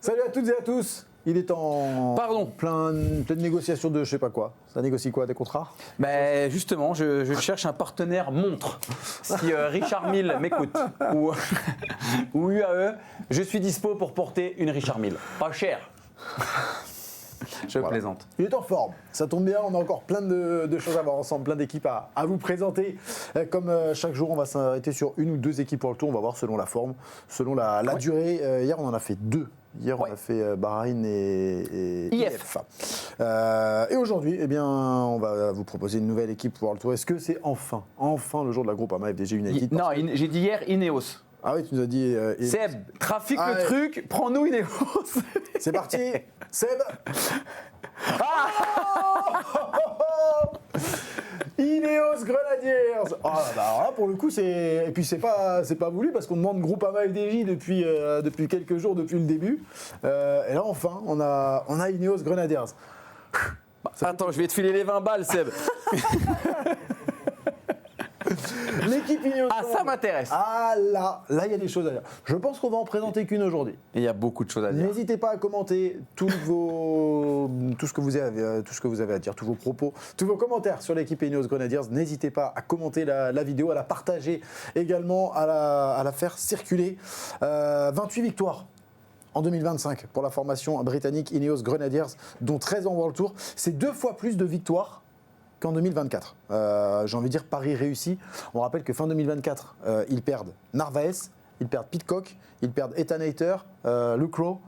Salut à toutes et à tous. Il est en pleine négociation de je sais pas quoi. Ça négocie quoi, des contrats? Justement, je cherche un partenaire montre. Si Richard Mille m'écoute ou UAE, je suis dispo pour porter une Richard Mille. Pas cher. Je plaisante. Il est en forme, ça tombe bien, on a encore plein de choses à voir ensemble, plein d'équipes à vous présenter. Comme chaque jour, on va s'arrêter sur une ou deux équipes pour le tour, on va voir selon la forme, selon la durée. Hier, on en a fait deux. Hier, on a fait Bahreïn et IF. Et aujourd'hui, eh bien, on va vous proposer une nouvelle équipe pour le tour. Est-ce que c'est enfin le jour de la Groupama FDJ United? Non, j'ai dit hier Ineos. Ah oui, tu nous as dit... Seb, trafique le truc, prends-nous Ineos. C'est parti, Seb. Ineos Grenadiers. Oh là, pour le coup, et puis c'est pas voulu parce qu'on demande Groupama FDJ depuis quelques jours, depuis le début. Et là, enfin, on a Ineos Grenadiers. Attends, je vais te filer les 20 balles, Seb. L'équipe Ineos. Ah, ça m'intéresse. Ah là, il y a des choses à dire. Je pense qu'on va en présenter qu'une aujourd'hui. Il y a beaucoup de choses à dire. N'hésitez pas à commenter tout ce que vous avez à dire, tous vos propos, tous vos commentaires sur l'équipe Ineos Grenadiers. N'hésitez pas à commenter la vidéo, à la partager également, à la faire circuler. 28 victoires en 2025 pour la formation britannique Ineos Grenadiers, dont 13 en World Tour. C'est 2 fois plus de victoires qu'en 2024. J'ai envie de dire pari réussi. On rappelle que fin 2024, ils perdent Narvaez, ils perdent Pidcock, ils perdent Ethan Hayter, Luke Rowe.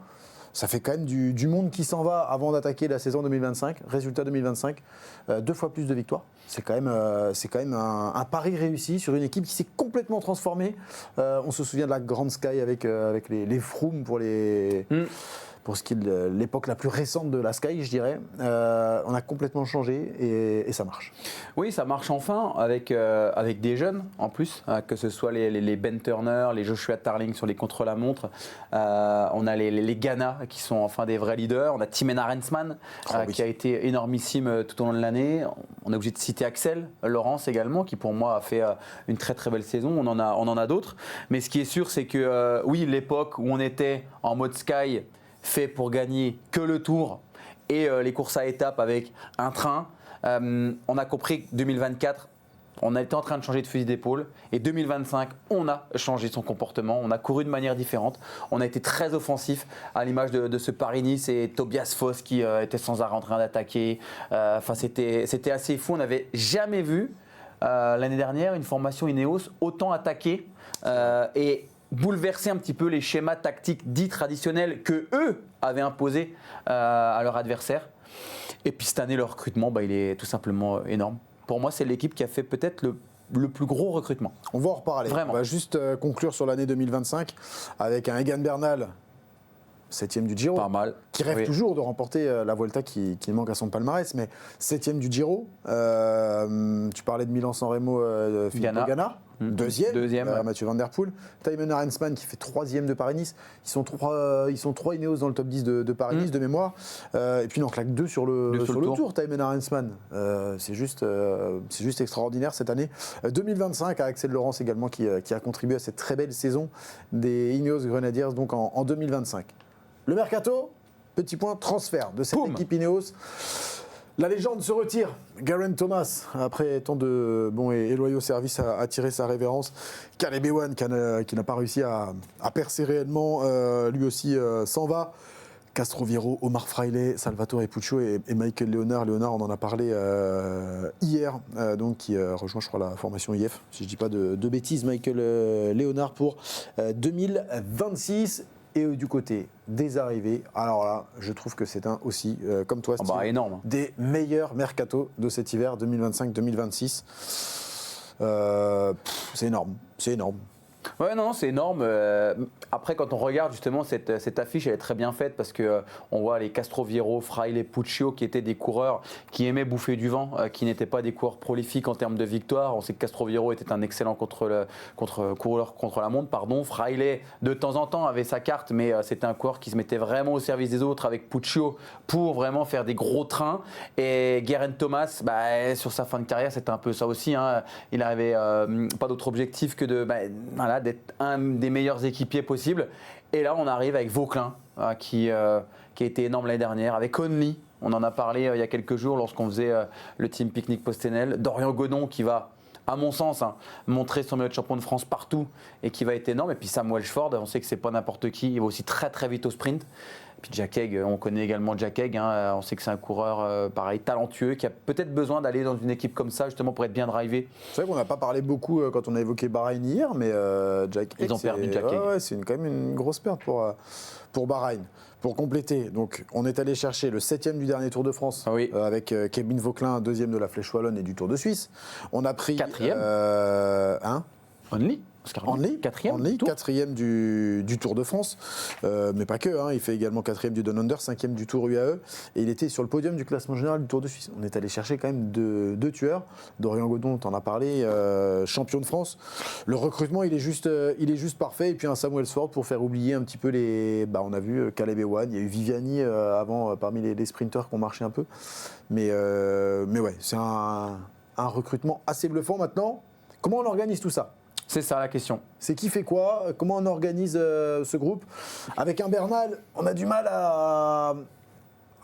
Ça fait quand même du monde qui s'en va avant d'attaquer la saison 2025. Résultat 2025, 2 fois plus de victoires. C'est quand même un pari réussi sur une équipe qui s'est complètement transformée. On se souvient de la Grand Sky avec les Froome pour ce qui est de l'époque la plus récente de la Sky, je dirais. On a complètement changé et ça marche. Oui, ça marche enfin avec des jeunes en plus, que ce soit les Ben Turner, les Joshua Tarling sur les contre-la-montre. On a les Ghana qui sont enfin des vrais leaders. On a Thymen Arensman qui a été énormissime tout au long de l'année. On est obligé de citer Axel Laurence également, qui pour moi a fait une très très belle saison. On en a d'autres. Mais ce qui est sûr, c'est que oui, l'époque où on était en mode Sky, fait pour gagner que le tour et les courses à étapes avec un train. On a compris que 2024, on était en train de changer de fusil d'épaule et 2025, on a changé son comportement, on a couru de manière différente, on a été très offensif à l'image de ce Paris-Nice et Tobias Foss qui était sans arrêt en train d'attaquer. C'était assez fou, on n'avait jamais vu l'année dernière une formation Ineos autant attaquer et bouleverser un petit peu les schémas tactiques dits traditionnels que eux avaient imposés à leur adversaire. Et puis cette année, le recrutement, il est tout simplement énorme. Pour moi, c'est l'équipe qui a fait peut-être le plus gros recrutement. On va en reparler. Vraiment. On va juste conclure sur l'année 2025 avec un Egan Bernal, 7e du Giro. Pas mal. Qui rêve toujours de remporter la Vuelta qui manque à son palmarès, mais 7e du Giro. Tu parlais de Milan-San Remo, Filippo Ganna. Deuxième. Mathieu Van Der Poel. Thymen Arensman qui fait 3e de Paris-Nice. Ils sont trois Ineos dans le top 10 de Paris-Nice de mémoire. Et puis il en claque 2 sur le tour. Thymen Arensman. C'est juste extraordinaire cette année. 2025 à Axel Laurence également qui a contribué à cette très belle saison des Ineos Grenadiers donc en 2025. Le mercato, petit point transfert de cette équipe Ineos. La légende se retire. Geraint Thomas, après tant de bons et loyaux services, a tiré sa révérence. Caleb Ewan, qui n'a pas réussi à percer réellement, lui aussi s'en va. Castroviejo, Omar Fraile, Salvatore Puccio et Michael Leonard. Leonard, on en a parlé hier, donc qui rejoint, je crois, la formation IF. Si je ne dis pas de bêtises, Michael Leonard pour 2026. Et du côté des arrivées, alors là, je trouve que c'est aussi, comme toi, Steve, énorme. Des meilleurs mercatos de cet hiver 2025-2026. C'est énorme. Ouais, non, c'est énorme. Après, quand on regarde justement cette affiche, elle est très bien faite parce que on voit les Castroviejo, Fraile, Puccio qui étaient des coureurs qui aimaient bouffer du vent, qui n'étaient pas des coureurs prolifiques en termes de victoire. On sait que Castroviejo était un excellent coureur contre la montre. Fraile, de temps en temps, avait sa carte, mais c'était un coureur qui se mettait vraiment au service des autres avec Puccio pour vraiment faire des gros trains. Et Geraint Thomas, sur sa fin de carrière, c'était un peu ça aussi. Il n'avait pas d'autre objectif que d'être un des meilleurs équipiers possibles. Et là, on arrive avec Vauquelin, qui a été énorme l'année dernière, avec Only. On en a parlé il y a quelques jours lorsqu'on faisait le team Picnic Postenel. Dorian Godon qui va, à mon sens, montrer son meilleur de champion de France partout et qui va être énorme. Et puis Sam Welshford, on sait que c'est pas n'importe qui, il va aussi très très vite au sprint. Et puis Jack Haig, on connaît également Jack Haig, on sait que c'est un coureur pareil, talentueux, qui a peut-être besoin d'aller dans une équipe comme ça justement pour être bien drivé. C'est vrai qu'on n'a pas parlé beaucoup quand on a évoqué Bahreïn hier, mais Jack Haig, ils ont perdu Jack Haig. Ouais, c'est quand même une grosse perte pour Bahreïn. Pour compléter, donc, on est allé chercher le 7e du dernier Tour de France avec Kevin Vauquelin, 2e de la Flèche Wallonne et du Tour de Suisse. On a pris 4e. Only. Only, 4e du Tour de France, mais pas que, il fait également 4e du Down Under, 5e du Tour UAE, et il était sur le podium du classement général du Tour de Suisse. On est allé chercher quand même deux tueurs. Dorian Godon, t'en as parlé, champion de France. Le recrutement, il est juste parfait, et puis un Sam Welshford pour faire oublier un petit peu on a vu Caleb Ewan, il y a eu Viviani avant parmi les sprinteurs qui ont marché un peu, mais ouais, c'est un recrutement assez bluffant. Maintenant, comment on organise tout ça ? C'est ça la question. C'est qui fait quoi ? Comment on organise ce groupe ? Avec un Bernal, on a du mal à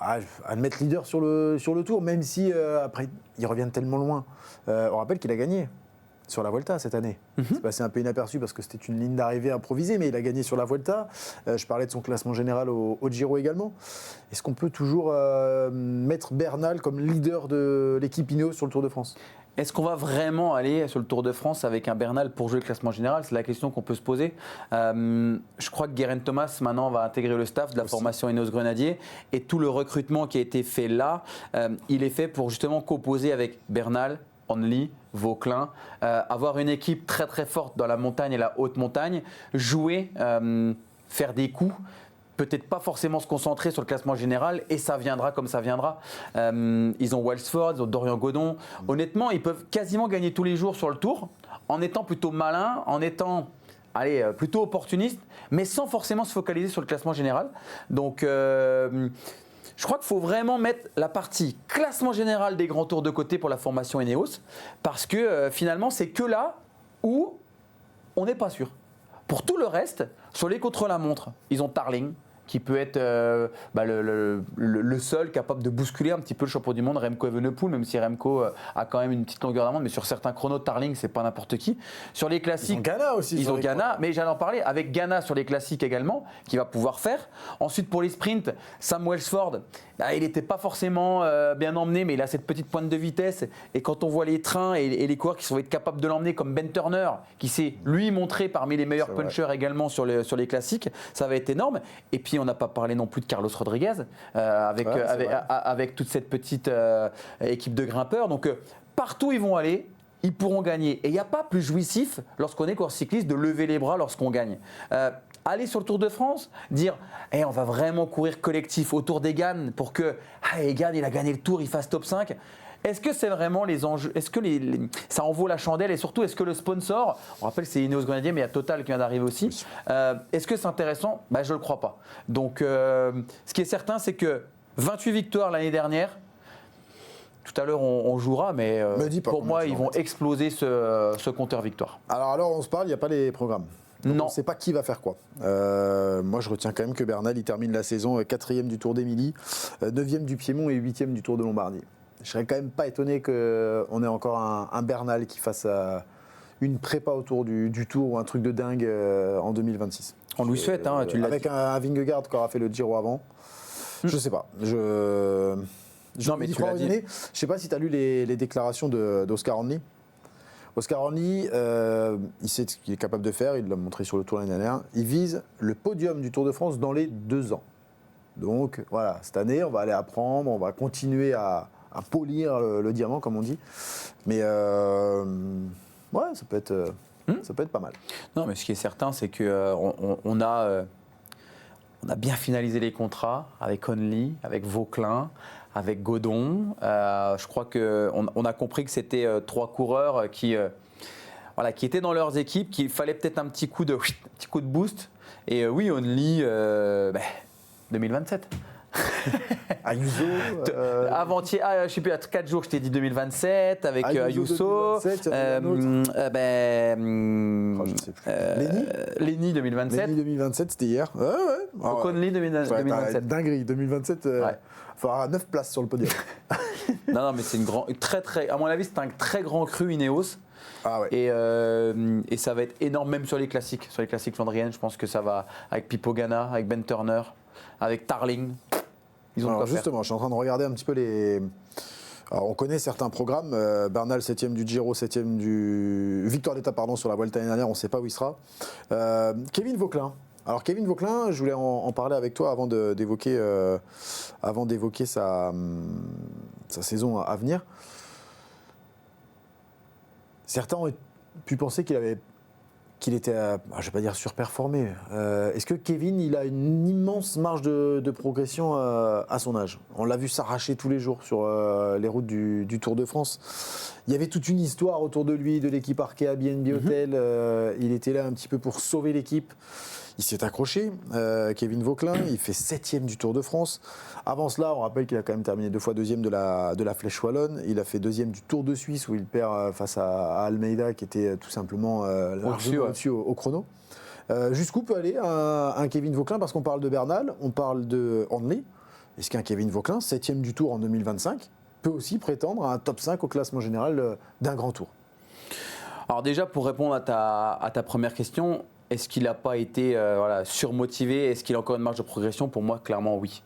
le mettre leader sur le tour, même si après, ils reviennent tellement loin. On rappelle qu'il a gagné sur la Vuelta cette année. C'est passé un peu inaperçu parce que c'était une ligne d'arrivée improvisée, mais il a gagné sur la Vuelta. Je parlais de son classement général au Giro également. Est-ce qu'on peut toujours mettre Bernal comme leader de l'équipe Ineos sur le Tour de France ? Est-ce qu'on va vraiment aller sur le Tour de France avec un Bernal pour jouer le classement général ? C'est la question qu'on peut se poser. Je crois que Geraint Thomas maintenant va intégrer le staff de la formation Ineos Grenadier, et tout le recrutement qui a été fait là, il est fait pour justement composer avec Bernal, Only, Vauquelin, avoir une équipe très très forte dans la montagne et la haute montagne, jouer, faire des coups. Peut-être pas forcément se concentrer sur le classement général, et ça viendra comme ça viendra. Ils ont Welshford, ils ont Dorian Godon. Honnêtement, ils peuvent quasiment gagner tous les jours sur le Tour, en étant plutôt malins, en étant plutôt opportunistes, mais sans forcément se focaliser sur le classement général. Donc, je crois qu'il faut vraiment mettre la partie classement général des grands tours de côté pour la formation Ineos, parce que finalement, c'est que là où on n'est pas sûr. Pour tout le reste, sur les contre-la-montre, ils ont Tarling, qui peut être le seul capable de bousculer un petit peu le champion du monde, Remco Evenepoel, même si Remco a quand même une petite longueur d'avance, mais sur certains chronos, Tarling, c'est pas n'importe qui. Sur les classiques, ils ont Ghana aussi. Ils ont Ghana, mais j'allais en parler, avec Ghana sur les classiques également, qui va pouvoir faire. Ensuite, pour les sprints, Sam Welshford, il n'était pas forcément bien emmené, mais il a cette petite pointe de vitesse, et quand on voit les trains et les coureurs qui vont être capables de l'emmener, comme Ben Turner, qui s'est lui montré parmi les meilleurs punchers également sur les classiques, ça va être énorme. Et puis on n'a pas parlé non plus de Carlos Rodriguez avec toute cette petite équipe de grimpeurs. Donc partout ils vont aller, ils pourront gagner. Et il n'y a pas plus jouissif lorsqu'on est coureur cycliste de lever les bras lorsqu'on gagne. Aller sur le Tour de France, dire on va vraiment courir collectif autour d'Egan pour que Egan il a gagné le Tour, il fasse top 5. Est-ce que c'est vraiment les enjeux ? Est-ce que ça en vaut la chandelle ? Et surtout, est-ce que le sponsor, on rappelle c'est Ineos Grenadier, mais il y a Total qui vient d'arriver aussi, est-ce que c'est intéressant ? Je ne le crois pas. Donc, ce qui est certain, c'est que 28 victoires l'année dernière. Tout à l'heure, on jouera, mais pour moi, ils vont exploser ce compteur victoire. Alors, on se parle, il n'y a pas les programmes. Donc non. On ne sait pas qui va faire quoi. Moi, je retiens quand même que Bernal, il termine la saison 4e du Tour d'Émilie, 9e du Piémont et 8e du Tour de Lombardie. Je serais quand même pas étonné qu'on ait encore un Bernal qui fasse une prépa autour du Tour ou un truc de dingue en 2026. On lui souhaite, tu l'as avec dit. un Vingegaard qui aura fait le Giro avant. Je sais pas. Non, mais tu l'as dit. Je sais pas si tu as lu les déclarations d'Oscar Only. Oscar Only, il sait ce qu'il est capable de faire, il l'a montré sur le Tour l'année dernière. Il vise le podium du Tour de France dans les 2 ans. Donc voilà, cette année, on va aller apprendre, on va continuer à polir le diamant, comme on dit. Mais ça peut être pas mal. Non, mais ce qui est certain, c'est qu'on a bien finalisé les contrats avec Only, avec Vauquelin, avec Godon. Je crois qu'on a compris que c'était 3 coureurs qui étaient dans leurs équipes, qu'il fallait peut-être un petit coup de boost. Et oui, Only, 2027. Ayuso. Avant-hier, je sais plus, à 4 jours, je t'ai dit 2027 avec Ayuso. Je sais plus. Lenny 2027. Lenny 2027, c'était hier. Conley 2027. Dinguerie, 2027. Il faudra 9 places sur le podium. non, mais c'est à mon avis, c'est un très grand cru Ineos. Ah ouais. Et ça va être énorme, même sur les classiques flandriennes. Je pense que ça va avec Pipo Ganna, avec Ben Turner, avec Tarling. Ils ont Alors justement, je suis en train de regarder un petit peu les. Alors, on connaît certains programmes. Bernal, 7ème du Giro, 7ème du. Victoire d'étape, pardon, sur la Vuelta l'année dernière, on ne sait pas où il sera. Kevin Vauquelin. Alors, Kevin Vauquelin, je voulais en parler avec toi avant d'évoquer sa saison à venir. Certains ont pu penser qu'il était, je ne vais pas dire surperformé. Est-ce que Kevin, il a une immense marge de progression à son âge ? On l'a vu s'arracher tous les jours sur les routes du Tour de France. Il y avait toute une histoire autour de lui, de l'équipe Arkea BNB Hotel. Il était là un petit peu pour sauver l'équipe. Il s'est accroché, Kevin Vauquelin, il fait 7ème du Tour de France. Avant cela, on rappelle qu'il a quand même terminé 2 fois 2e de la Flèche Wallonne. Il a fait 2e du Tour de Suisse où il perd face à Almeida qui était tout simplement largement au-dessus au chrono. Jusqu'où peut aller un Kevin Vauquelin ? Parce qu'on parle de Bernal, on parle de Hanley. Est-ce qu'un Kevin Vauquelin, 7ème du Tour en 2025, peut aussi prétendre à un top 5 au classement général d'un grand Tour ? Alors déjà, pour répondre à ta première question, est-ce qu'il n'a pas été surmotivé ? Est-ce qu'il a encore une marge de progression ? Pour moi, clairement, oui.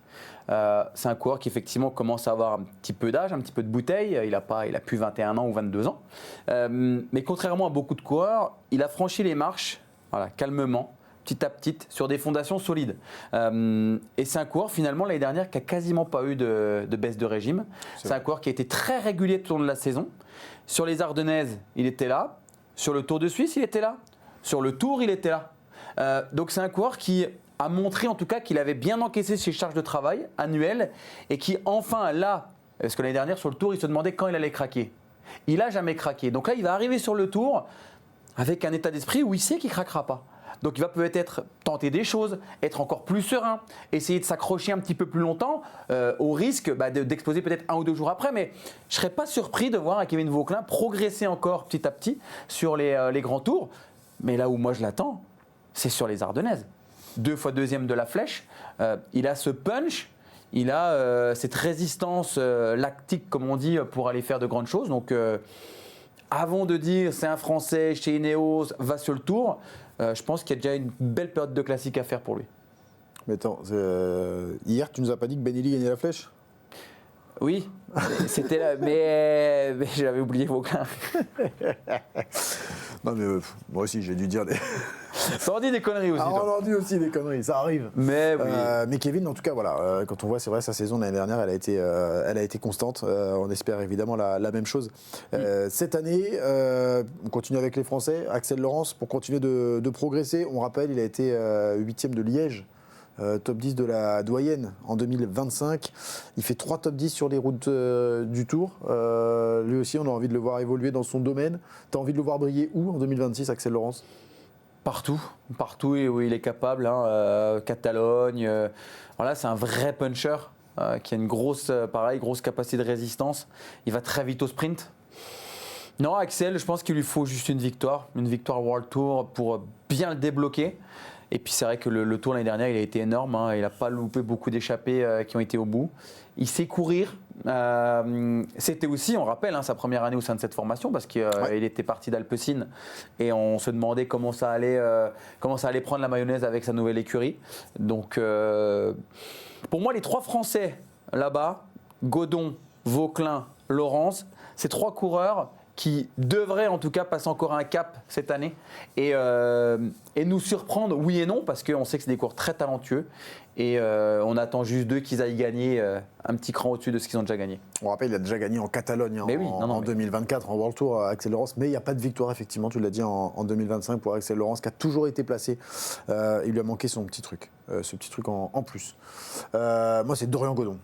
C'est un coureur qui, effectivement, commence à avoir un petit peu d'âge, un petit peu de bouteille. Il a plus 21 ans ou 22 ans. Mais contrairement à beaucoup de coureurs, il a franchi les marches calmement, petit à petit, sur des fondations solides. Et c'est un coureur, finalement, l'année dernière, qui n'a quasiment pas eu de baisse de régime. C'est un coureur qui a été très régulier tout au long de la saison. Sur les Ardennaises, il était là. Sur le Tour de Suisse, il était là. Sur le Tour, il était là. Donc c'est un coureur qui a montré en tout cas qu'il avait bien encaissé ses charges de travail annuelles et qui enfin là, parce que l'année dernière sur le Tour, il se demandait quand il allait craquer. Il n'a jamais craqué. Donc là, il va arriver sur le Tour avec un état d'esprit où il sait qu'il ne craquera pas. Donc il va peut-être tenter des choses, être encore plus serein, essayer de s'accrocher un petit peu plus longtemps au risque d'exploser peut-être 1 ou 2 jours après. Mais je ne serais pas surpris de voir un Kevin Vauquelin progresser encore petit à petit sur les grands tours. Mais là où moi je l'attends, c'est sur les Ardennaises. 2 fois 2e de la Flèche. Il a ce punch, il a cette résistance lactique, comme on dit, pour aller faire de grandes choses. Donc avant de dire c'est un Français chez Ineos, va sur le Tour, je pense qu'il y a déjà une belle période de classique à faire pour lui. Mais attends, hier tu nous as pas dit que Benelli gagnait la Flèche ? Oui, c'était là, mais j'avais oublié Vauquelin. Non mais moi aussi j'ai dû dire des... Ça en dit des conneries aussi. On en dit aussi des conneries, ça arrive. Mais oui. Mais Kevin, en tout cas, voilà, quand on voit, c'est vrai, sa saison l'année dernière, elle a été constante. On espère évidemment la même chose. Cette année, on continue avec les Français. Axel Laurens, pour continuer de progresser, on rappelle, il a été 8e de Liège. Top 10 de la doyenne en 2025. Il fait 3 top 10 sur les routes du Tour. Lui aussi, on a envie de le voir évoluer dans son domaine. Tu as envie de le voir briller où en 2026, Axel Laurens ? Partout où il est capable. Catalogne. Voilà, c'est un vrai puncher qui a une grosse capacité de résistance. Il va très vite au sprint. Non, Axel, je pense qu'il lui faut juste une victoire World Tour pour bien le débloquer. Et puis c'est vrai que le Tour l'année dernière, il a été énorme. Il n'a pas loupé beaucoup d'échappées qui ont été au bout. Il sait courir. C'était aussi, on rappelle, sa première année au sein de cette formation parce qu'il était parti d'Alpecin et on se demandait comment ça allait prendre la mayonnaise avec sa nouvelle écurie. Donc pour moi, les 3 Français là-bas, Godon, Vauquelin, Laurens, ces 3 coureurs qui devraient en tout cas passer encore un cap cette année et nous surprendre, oui et non, parce qu'on sait que c'est des coureurs très talentueux et on attend juste d'eux qu'ils aillent gagner un petit cran au-dessus de ce qu'ils ont déjà gagné. On rappelle, il a déjà gagné en Catalogne en 2024 en World Tour, Axel Laurens, mais il n'y a pas de victoire, effectivement, tu l'as dit, en 2025 pour Axel Laurens, qui a toujours été placé. Il lui a manqué son petit truc, ce petit truc en plus. Moi, c'est Dorian Godon.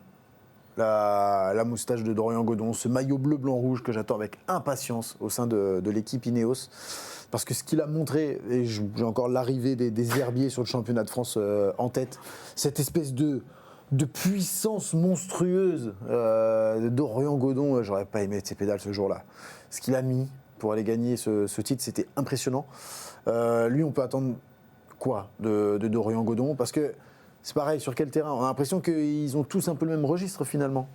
La moustache de Dorian Godon, ce maillot bleu-blanc-rouge que j'attends avec impatience au sein de l'équipe Ineos. Parce que ce qu'il a montré, et j'ai encore l'arrivée des herbiers sur le championnat de France en tête, cette espèce de de puissance monstrueuse de Dorian Godon. J'aurais pas aimé être ses pédales ce jour-là. Ce qu'il a mis pour aller gagner ce titre, c'était impressionnant. Lui, on peut attendre quoi de Dorian Godon? Parce que c'est pareil, sur quel terrain? On a l'impression qu'ils ont tous un peu le même registre finalement.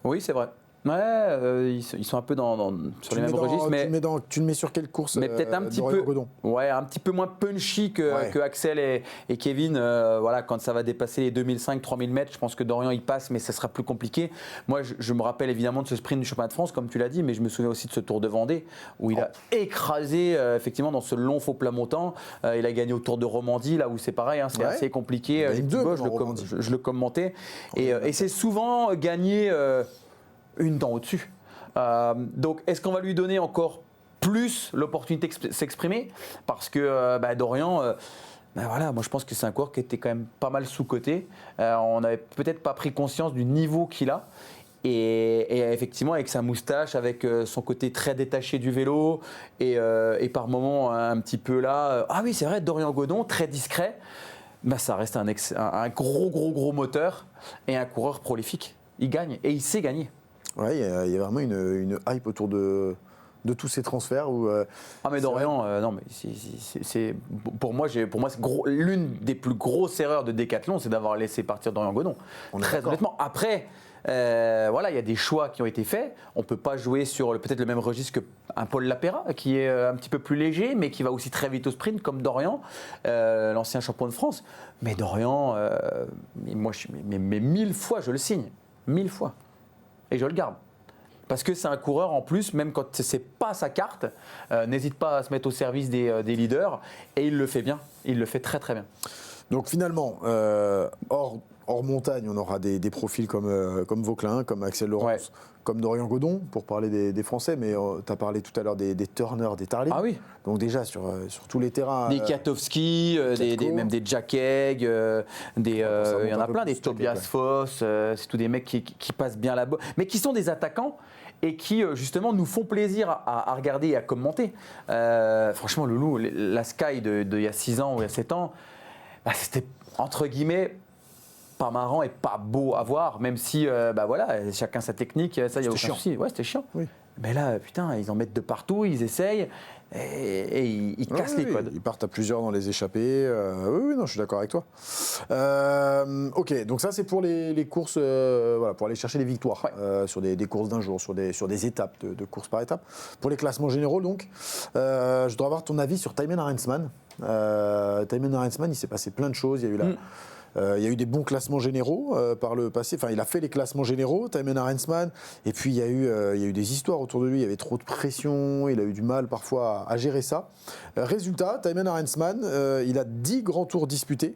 Oui, c'est vrai. Ouais, ils sont un peu sur les mêmes registres. Mais tu le mets sur quelle course? Mais peut-être un petit peu moins punchy que Axel et Kevin. Voilà, quand ça va dépasser les 2005-3000 mètres, je pense que Dorian il passe, mais ça sera plus compliqué. Moi, je me rappelle évidemment de ce sprint du championnat de France, comme tu l'as dit, mais je me souviens aussi de ce Tour de Vendée où il a écrasé effectivement dans ce long faux plat montant. Il a gagné au Tour de Romandie, là où c'est pareil, hein, c'est assez compliqué. Les petits boss, je le commentais. Et c'est souvent gagné une dent au-dessus. Donc, est-ce qu'on va lui donner encore plus l'opportunité de s'exprimer? Parce que Dorian, voilà, moi je pense que c'est un coureur qui était quand même pas mal sous-coté. On n'avait peut-être pas pris conscience du niveau qu'il a. Et effectivement, avec sa moustache, avec son côté très détaché du vélo, et par moments un petit peu là. Ah oui, c'est vrai, Dorian Godon, très discret. Ça reste un gros moteur et un coureur prolifique. Il gagne et il sait gagner. Ouais, il y a vraiment une hype autour de tous ces transferts. Mais Dorian, non, mais c'est pour moi, c'est l'une des plus grosses erreurs de Decathlon, c'est d'avoir laissé partir Dorian Godon. Très honnêtement. Après, voilà, il y a des choix qui ont été faits. On ne peut pas jouer sur peut-être le même registre qu'un Paul Lapera, qui est un petit peu plus léger, mais qui va aussi très vite au sprint, comme Dorian, l'ancien champion de France. Mais Dorian, moi, mais 1000 fois, je le signe. 1000 fois. Et je le garde. Parce que c'est un coureur en plus, même quand ce n'est pas sa carte, n'hésite pas à se mettre au service des leaders. Et il le fait bien. Il le fait très très bien. Donc finalement, hors montagne, on aura des profils comme Vauquelin, comme Axel Laurence, comme Dorian Godon, pour parler des Français. Mais tu as parlé tout à l'heure des Turner, des Tarling. Ah oui. Donc déjà, sur tous les terrains. Des Kwiatkowski, même des Jack Egg, il y en a plein, des Tobias Foss. C'est tous des mecs qui passent bien là-bas. Mais qui sont des attaquants et qui, justement, nous font plaisir à regarder et à commenter. Franchement, Loulou, la Sky il y a 6 ans ou il y a 7 ans, c'était, entre guillemets, pas marrant et pas beau à voir, même si voilà, chacun sa technique, ça, il n'y a aucun souci. Ouais, c'était chiant. Oui. Mais là, putain, ils en mettent de partout, ils essayent et ils cassent les codes. Ils partent à plusieurs dans les échappées. Oui, non, je suis d'accord avec toi. Ok, donc ça, c'est pour les courses, pour aller chercher les victoires sur des courses d'un jour, sur des étapes de courses par étape. Pour les classements généraux, donc, je dois avoir ton avis sur Thymen Arensman. Thymen Arensman, il s'est passé plein de choses. Il y a eu il y a eu des bons classements généraux par le passé. Enfin, il a fait les classements généraux, Thymen Arensman. Et puis, il y a eu des histoires autour de lui. Il y avait trop de pression. Il a eu du mal parfois à gérer ça. Résultat, Thymen Arensman, il a 10 grands tours disputés.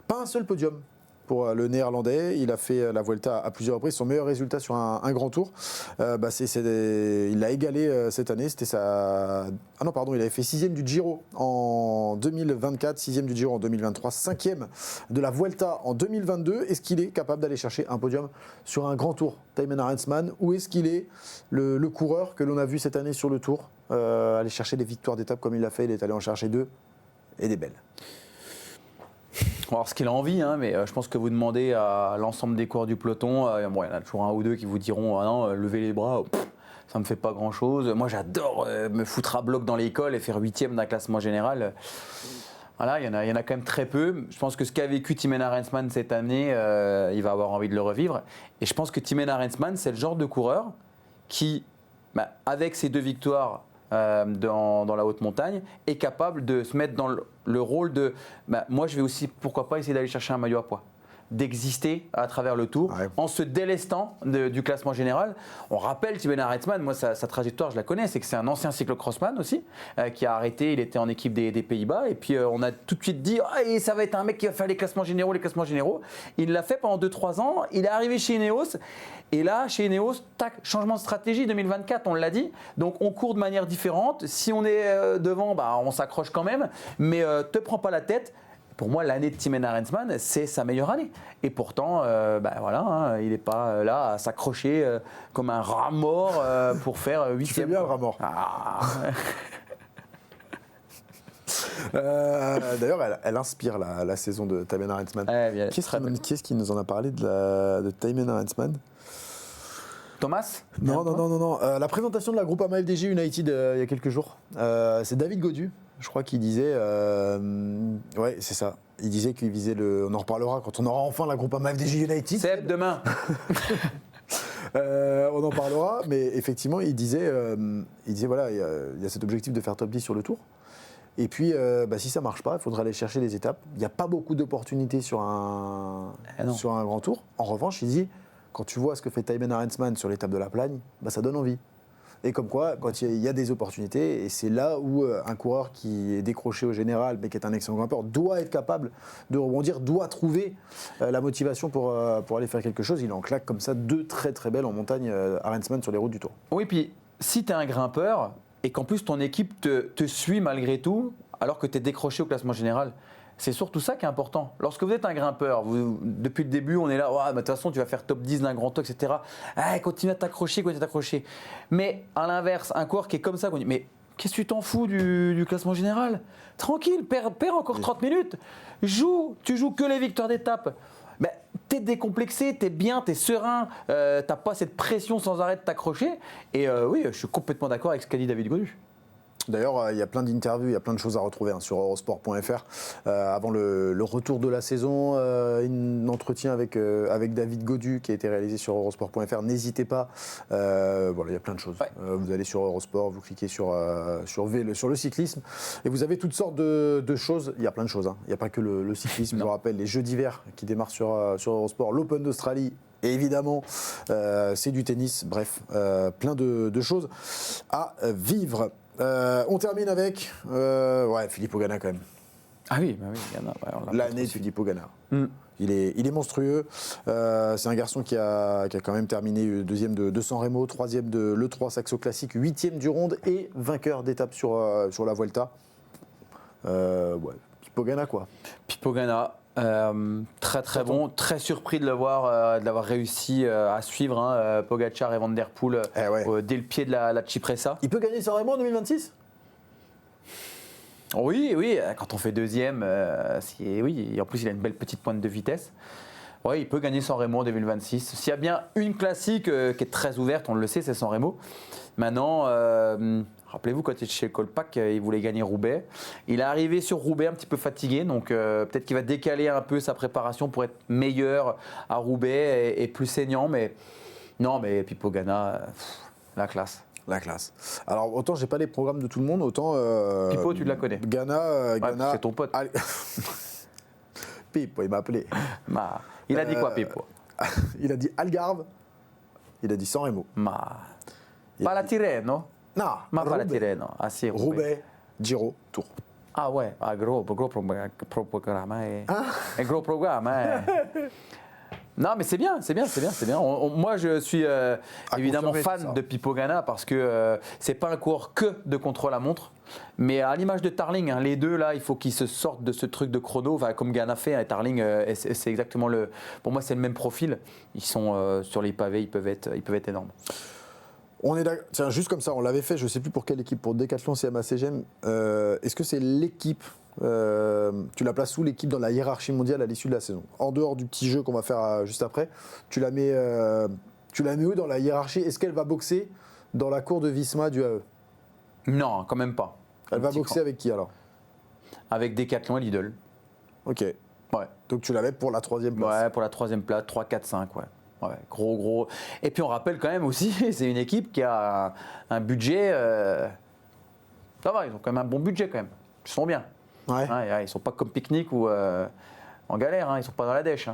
Pas un seul podium pour le Néerlandais. Il a fait la Vuelta à plusieurs reprises. Son meilleur résultat sur un grand tour, il l'a égalé cette année. C'était sa... Ah non, pardon, il avait fait 6e du Giro en 2024, 6e du Giro en 2023, 5e de la Vuelta en 2022. Est-ce qu'il est capable d'aller chercher un podium sur un grand tour, Thymen Arensman, ou est-ce qu'il est le coureur que l'on a vu cette année sur le tour, aller chercher des victoires d'étape comme il l'a fait? Il est allé en chercher 2 et des belles. Alors, ce qu'il a envie, hein, mais je pense que vous demandez à l'ensemble des coureurs du peloton, il y en a toujours un ou deux qui vous diront ah non, levez les bras, ça me fait pas grand chose. Moi, j'adore me foutre à bloc dans l'école et faire 8e d'un classement général. Voilà, il y en a quand même très peu. Je pense que ce qu'a vécu Thymen Arensman cette année, il va avoir envie de le revivre. Et je pense que Thymen Arensman, c'est le genre de coureur qui, avec ses 2 victoires dans la haute montagne, est capable de se mettre dans le rôle de moi je vais aussi pourquoi pas essayer d'aller chercher un maillot à poids, d'exister à travers le tour en se délestant du classement général. On rappelle Thymen Arensman, moi sa trajectoire je la connais, c'est que c'est un ancien cyclocrossman aussi qui a arrêté, il était en équipe des Pays-Bas et puis on a tout de suite dit et ça va être un mec qui va faire les classements généraux. Il l'a fait pendant 2-3 ans, il est arrivé chez Ineos et là chez Ineos, tac, changement de stratégie 2024, on l'a dit, donc on court de manière différente, si on est devant, on s'accroche quand même, mais te prends pas la tête. Pour moi, l'année de Thymen Arensman, c'est sa meilleure année. Et pourtant, il n'est pas là à s'accrocher comme un rat mort pour faire 8e. Tu fais bien le rat mort. D'ailleurs, elle inspire la saison de Thymen Arensman. Qui est-ce qui nous en a parlé de Thymen Arensman? Thomas? Non. La présentation de la Groupama FDJ United il y a quelques jours, c'est David Godu, je crois, qui disait, ouais, c'est ça. Il disait qu'il visait on en reparlera quand on aura enfin la Groupama FDJ United. C'est demain. On en parlera, mais effectivement, il disait voilà, il y a cet objectif de faire top 10 sur le tour. Et puis, si ça marche pas, il faudra aller chercher les étapes. Il n'y a pas beaucoup d'opportunités sur un grand tour. En revanche, il dit, quand tu vois ce que fait Thymen Arensman sur l'étape de la Plagne, ça donne envie. Et comme quoi, quand il y a des opportunités, et c'est là où un coureur qui est décroché au général, mais qui est un excellent grimpeur, doit être capable de rebondir, doit trouver la motivation pour aller faire quelque chose. Il en claque comme ça 2 très très belles en montagne, Arensman, sur les routes du Tour. Oui, puis si tu es un grimpeur, et qu'en plus ton équipe te suit malgré tout, alors que tu es décroché au classement général, c'est surtout ça qui est important. Lorsque vous êtes un grimpeur, depuis le début, on est là, de toute façon, tu vas faire top 10 d'un grand tour, etc. Continue à t'accrocher, Mais à l'inverse, un coureur qui est comme ça, on dit, mais qu'est-ce que tu t'en fous du classement général? Tranquille, perds encore 30 minutes. Tu joues que les victoires d'étape. T'es décomplexé, t'es bien, t'es serein, t'as pas cette pression sans arrêt de t'accrocher. Et oui, je suis complètement d'accord avec ce qu'a dit David Godu. D'ailleurs, il y a plein d'interviews, il y a plein de choses à retrouver sur eurosport.fr. Avant le retour de la saison, un entretien avec David Godu qui a été réalisé sur eurosport.fr. N'hésitez pas. Voilà, il y a plein de choses. Ouais. Vous allez sur Eurosport, vous cliquez sur le cyclisme et vous avez toutes sortes de choses. Il y a plein de choses. Il n'y a pas que le cyclisme. Je vous rappelle les Jeux d'hiver qui démarrent sur Eurosport, l'Open d'Australie. Et évidemment, c'est du tennis. Bref, plein de choses à vivre. On termine avec Filippo Ganna quand même. Ah oui, Ganna. L'année de Filippo Ganna. Il est monstrueux. C'est un garçon qui a quand même terminé deuxième de San Remo, troisième de l'E3 Saxo Classique, huitième du Ronde et vainqueur d'étape sur la Vuelta. Pippo Ganna quoi. Pippo Ganna. Très très bon, très surpris de l'avoir réussi à suivre Pogacar et Van Der Poel dès le pied de la Cipressa. Il peut gagner San Remo en 2026 ? Oui, quand on fait deuxième, oui, en plus il a une belle petite pointe de vitesse. Oui, il peut gagner San Remo en 2026. S'il y a bien une classique qui est très ouverte, on le sait, c'est San Remo. Maintenant, rappelez-vous, quand il était chez Colpac, il voulait gagner Roubaix. Il est arrivé sur Roubaix un petit peu fatigué, donc peut-être qu'il va décaler un peu sa préparation pour être meilleur à Roubaix et plus saignant. Mais non, mais Pippo Ganna, la classe. La classe. Alors, autant j'ai pas les programmes de tout le monde, autant. Pippo, tu la connais. Ganna. C'est ton pote. Pippo, il m'a appelé. Il a dit quoi, Pippo? Il a dit Algarve. Il a dit San Remo. Pas la Tirreno? No, pas la Tirreno. Ah, si, Roubaix, Giro, Tour. Ah ouais, gros programme. Un gros programme. Non, mais c'est bien. Moi, je suis évidemment fan de Pippo Ganna parce que c'est pas un coureur que de contre-la-montre. Mais à l'image de Tarling, les deux là, il faut qu'ils se sortent de ce truc de chrono, comme Ganna fait. Tarling, c'est exactement pour moi, c'est le même profil. Ils sont sur les pavés, ils peuvent être énormes. On est d'accord. Tiens, juste comme ça, on l'avait fait, je ne sais plus pour quelle équipe, pour Decathlon, CMA, CGM. Est-ce que c'est l'équipe, tu la places où l'équipe dans la hiérarchie mondiale à l'issue de la saison? En dehors du petit jeu qu'on va faire juste après, tu la mets où dans la hiérarchie? Est-ce qu'elle va boxer dans la cour de Visma du AE? Non, quand même pas. Elle va boxer avec qui alors? Avec Decathlon et Lidl. Ok. Ouais. Donc tu la mets pour la 3e place? Ouais, pour la 3e place, 3, 4, 5, ouais. Ouais, gros. Et puis on rappelle quand même aussi, c'est une équipe qui a un budget. Ça va, ils ont quand même un bon budget quand même. Ils sont bien. Ouais. Ils sont pas comme Picnic ou en galère, ils sont pas dans la dèche.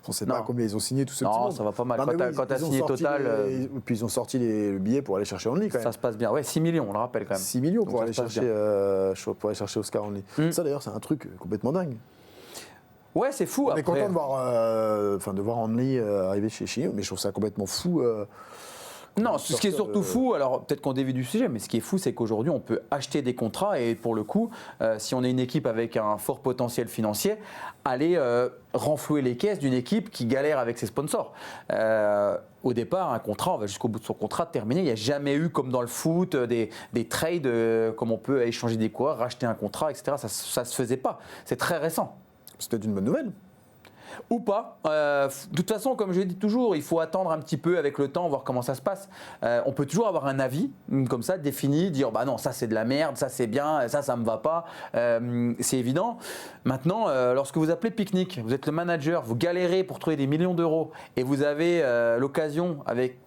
On sait pas combien ils ont signé tout ce petit monde. Non, ça va pas mal. Quand tu as signé Total. Puis ils ont sorti le billet pour aller chercher Only quand même. Ça se passe bien. Ouais, 6 millions, on le rappelle quand même. 6 millions pour aller chercher Oscar Only. Ça d'ailleurs, c'est un truc complètement dingue. Ouais, c'est fou. On est content de voir Only arriver chez Chine, mais je trouve ça complètement fou Non, ce qui est surtout fou, alors peut-être qu'on dévie du sujet, mais ce qui est fou, c'est qu'aujourd'hui, on peut acheter des contrats et pour le coup, si on est une équipe avec un fort potentiel financier, aller renflouer les caisses d'une équipe qui galère avec ses sponsors. Au départ, un contrat, on va jusqu'au bout de son contrat terminé. Il n'y a jamais eu, comme dans le foot, des trades, comme on peut échanger des coureurs, racheter un contrat, etc. Ça ne se faisait pas. C'est très récent. C'était une bonne nouvelle. Ou pas. De toute façon, comme je dis toujours, il faut attendre un petit peu avec le temps, voir comment ça se passe. On peut toujours avoir un avis comme ça défini, dire bah non, ça c'est de la merde, ça c'est bien, ça me va pas. C'est évident. Maintenant, lorsque vous appelez Picnic, vous êtes le manager, vous galérez pour trouver des millions d'euros et vous avez l'occasion avec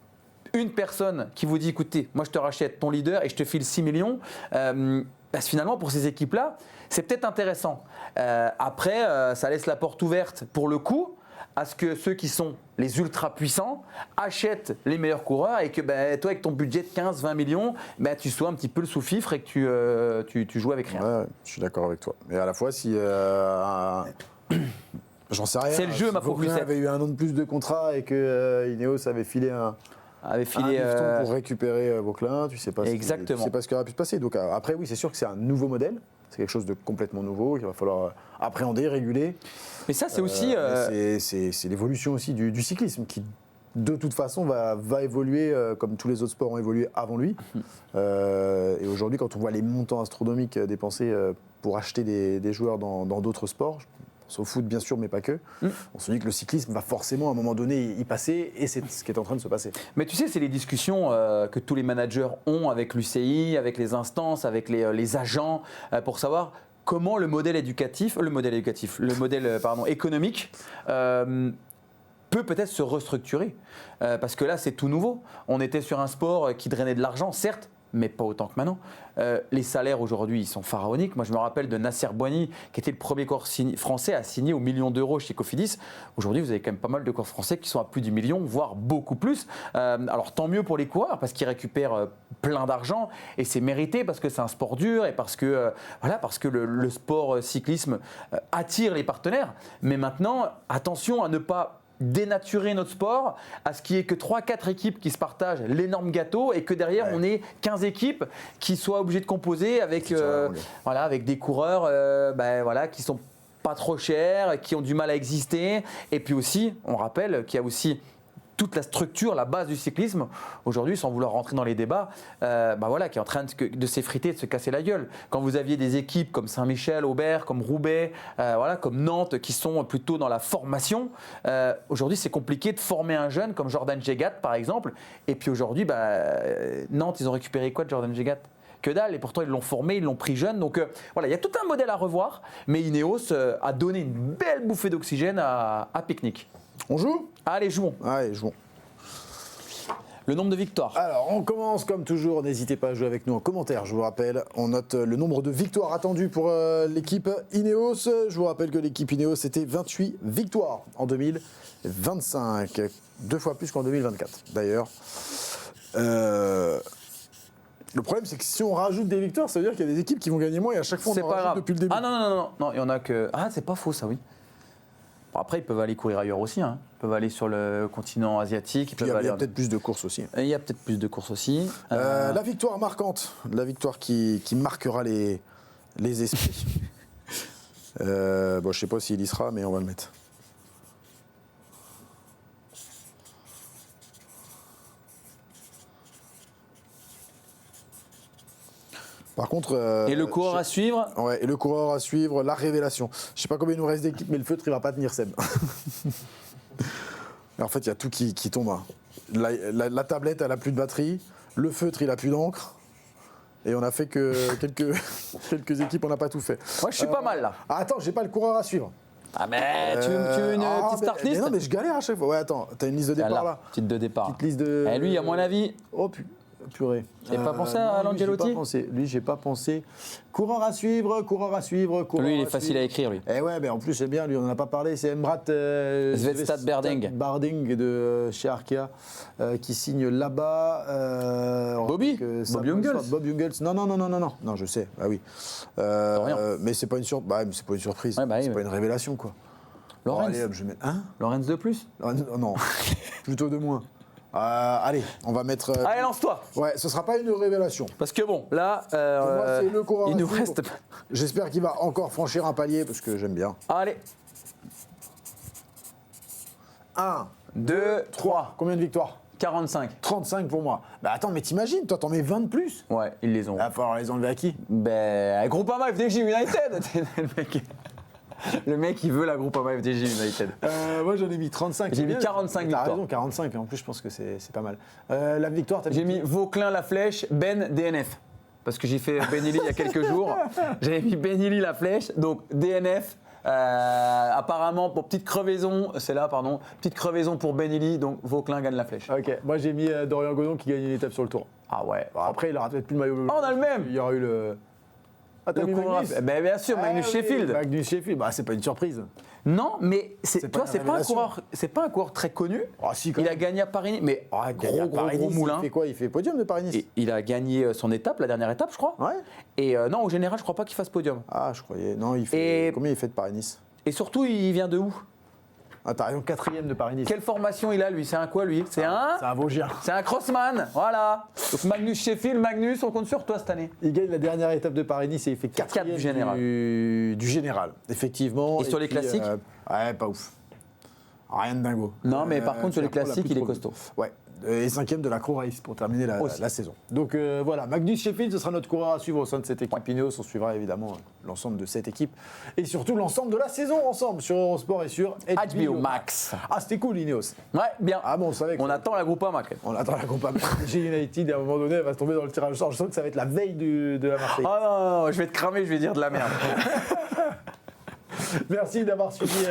une personne qui vous dit écoutez, moi je te rachète ton leader et je te file 6 millions. Parce que finalement, pour ces équipes-là, c'est peut-être intéressant. Après, ça laisse la porte ouverte pour le coup à ce que ceux qui sont les ultra puissants achètent les meilleurs coureurs et que toi, avec ton budget de 15-20 millions, tu sois un petit peu le sous-fifre et que tu joues avec rien. Ouais, je suis d'accord avec toi. Mais à la fois, si... j'en sais rien. C'est le jeu, ma propre. Si avait eu un an de plus de contrat et que Ineos avait filé un bifton pour récupérer Vauquelin, tu sais pas exactement. Tu sais pas ce qui aurait pu se passer. Donc après, oui, c'est sûr que c'est un nouveau modèle. C'est quelque chose de complètement nouveau qu'il va falloir appréhender, réguler. Mais ça, c'est aussi... C'est l'évolution aussi du cyclisme qui, de toute façon, va évoluer comme tous les autres sports ont évolué avant lui. Et aujourd'hui, quand on voit les montants astronomiques dépensés pour acheter des joueurs dans d'autres sports, au foot bien sûr, mais pas que. On se dit que le cyclisme va forcément à un moment donné y passer et c'est ce qui est en train de se passer. Mais tu sais, c'est les discussions que tous les managers ont avec l'UCI, avec les instances, avec les agents pour savoir comment le modèle économique peut peut-être se restructurer. Parce que là, c'est tout nouveau. On était sur un sport qui drainait de l'argent, certes, mais pas autant que maintenant. Les salaires aujourd'hui, ils sont pharaoniques. Moi, je me rappelle de Nasser Boigny, qui était le premier coureur français à signer au million d'euros chez Cofidis. Aujourd'hui, vous avez quand même pas mal de coureurs français qui sont à plus du million, voire beaucoup plus. Alors, tant mieux pour les coureurs, parce qu'ils récupèrent plein d'argent, et c'est mérité, parce que c'est un sport dur, et parce que, le sport cyclisme attire les partenaires. Mais maintenant, attention à ne pas dénaturer notre sport, à ce qu'il n'y ait que 3-4 équipes qui se partagent l'énorme gâteau et que derrière on ait 15 équipes qui soient obligées de composer avec, avec des coureurs qui sont pas trop chers, qui ont du mal à exister. Et puis aussi, on rappelle qu'il y a aussi toute la structure, la base du cyclisme, aujourd'hui, sans vouloir rentrer dans les débats, qui est en train de s'effriter, de se casser la gueule. Quand vous aviez des équipes comme Saint-Michel, Aubert, comme Roubaix, comme Nantes, qui sont plutôt dans la formation, aujourd'hui, c'est compliqué de former un jeune comme Jordan Jegat, par exemple. Et puis aujourd'hui, Nantes, ils ont récupéré quoi de Jordan Jegat ? Que dalle, et pourtant ils l'ont formé, ils l'ont pris jeune. Donc il y a tout un modèle à revoir, mais Ineos a donné une belle bouffée d'oxygène à Picnic. On joue ? Allez, jouons. Le nombre de victoires. Alors, on commence comme toujours. N'hésitez pas à jouer avec nous en commentaire. Je vous rappelle, on note le nombre de victoires attendues pour l'équipe Ineos. Je vous rappelle que l'équipe Ineos, c'était 28 victoires en 2025. 2 fois plus qu'en 2024, d'ailleurs. Le problème, c'est que si on rajoute des victoires, ça veut dire qu'il y a des équipes qui vont gagner moins et à chaque fois, on en rajoute depuis le début. Ah non, il y en a que... Ah, c'est pas faux, ça, oui. Bon, après, ils peuvent aller courir ailleurs aussi. Ils peuvent aller sur le continent asiatique. Il y a peut-être plus de courses aussi. Il y a peut-être plus de courses aussi. La victoire marquante, la victoire qui marquera les esprits. Je ne sais pas s'il y sera, mais on va le mettre. Par contre, et le coureur à suivre ? Ouais, et le coureur à suivre, la révélation. Je sais pas combien il nous reste d'équipes, mais le feutre, il va pas tenir Seb. En fait, il y a tout qui tombe. La tablette, elle a plus de batterie. Le feutre, il a plus d'encre. Et on a fait que quelques équipes, on n'a pas tout fait. Moi, je suis pas mal là. Attends, j'ai pas le coureur à suivre. Ah mais tu veux une petite start list ? Non, mais je galère à chaque fois. Ouais, attends, t'as une liste de départ là. Petite de départ. Petite liste de. Et lui, à mon avis. Oh purée. T'as pas pensé à l'Angelotti ? Lui, j'ai pas pensé. Coureur à suivre. Lui, il est facile à écrire, lui. Eh ouais, mais en plus, c'est bien, lui, on n'en a pas parlé. C'est Emrat Svedstad Barding de chez Arkea qui signe là-bas. Bob Jungels. Bob Jungels. Non, je sais. Ah oui. Mais c'est pas une surprise. Ouais, c'est pas une révélation, quoi. Lorenz. Allez, hop, je mets Lorenz de plus ? Non, plutôt de moins. Allez, on va mettre. Allez, lance-toi. Ouais, ce sera pas une révélation. Parce que bon, là, Moi, c'est le coureur il à nous suivre. reste. J'espère qu'il va encore franchir un palier parce que j'aime bien. Allez, 1, 2, 3, combien de victoires? 45. 35 pour moi. Bah attends, mais t'imagines, toi t'en mets 20 de plus. Ouais, ils les ont. Il va falloir les enlever à qui? Ben, Groupama FDJ United. Le mec, il veut la Groupama FDJ United. Moi j'en ai mis 35. J'ai mis 45 T'as victoires. raison, 45. En plus, je pense que c'est pas mal. La victoire, t'as J'ai mis Vauclin la flèche, Ben DNF. Parce que j'ai fait Benili il y a quelques jours. J'avais mis Benili la flèche, donc DNF. Apparemment, pour petite crevaison, c'est là, pardon, petite crevaison pour Benili, donc Vauclin gagne la flèche. Ok, moi j'ai mis Dorian Godon qui gagne une étape sur le tour. Ah ouais. Bon, après, il aura peut-être plus le maillot. Ah, on a le même. Il y aura eu le. Ah, t'as Le mis coureur- Magnus? Ben, bien sûr, Magnus oui, Sheffield. Magnus Sheffield, bah c'est pas une surprise. Non, mais C'est c'est pas toi, une c'est pas un révélation. coureur, c'est pas un coureur très connu. Ah si, quand Il a même. gagné à Paris, mais gros moulin. Il fait quoi? Il fait podium de Paris-Nice? Et il a gagné son étape, la dernière étape, je crois. Ouais. Et non, au général, je crois pas qu'il fasse podium. Ah, je croyais. Non, il fait. Et- Combien il fait de Paris-Nice? Et surtout, il vient de où? Ah, t'as raison, 4ème de Paris-Nice. Quelle formation il a, lui? C'est un quoi, lui? C'est C'est un Vosgien. un crossman, voilà. Donc Magnus Sheffield, Magnus, on compte sur toi cette année. Il gagne la dernière étape de Paris-Nice et il fait 4ème du général. Du général, effectivement. Et sur les classiques ouais, pas ouf. Rien de dingo. Non, mais par contre, sur les Pierre Paul a classiques, plus il est trop vu. costaud. Ouais. Et 5ème de la Crow Race pour terminer Aussi. la saison. Donc voilà, Magnus Sheffield, ce sera notre coureur à suivre au sein de cette équipe Ineos. On suivra évidemment l'ensemble de cette équipe et surtout l'ensemble de la saison ensemble sur Eurosport et sur HBO Max. Ah, c'était cool, Ineos. Ouais, bien. Ah bon, on savait que On attend la Groupama. on attend la Copa G United et à un moment donné, elle va se tomber dans le tirage au sort. Je sens que ça va être la veille de la Marseille. Oh non, je vais te cramer, je vais dire de la merde. Merci d'avoir suivi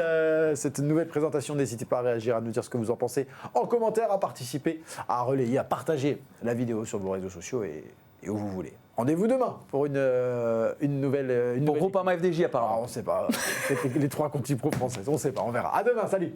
cette nouvelle présentation. N'hésitez pas à réagir, à nous dire ce que vous en pensez en commentaire, à participer, à relayer, à partager la vidéo sur vos réseaux sociaux et où vous voulez. Rendez-vous demain pour une nouvelle. Pour Groupama FDJ, Ah, apparemment. on ne sait pas. Peut-être les 3 comptes pro françaises. On ne sait pas. On verra. À demain. Salut.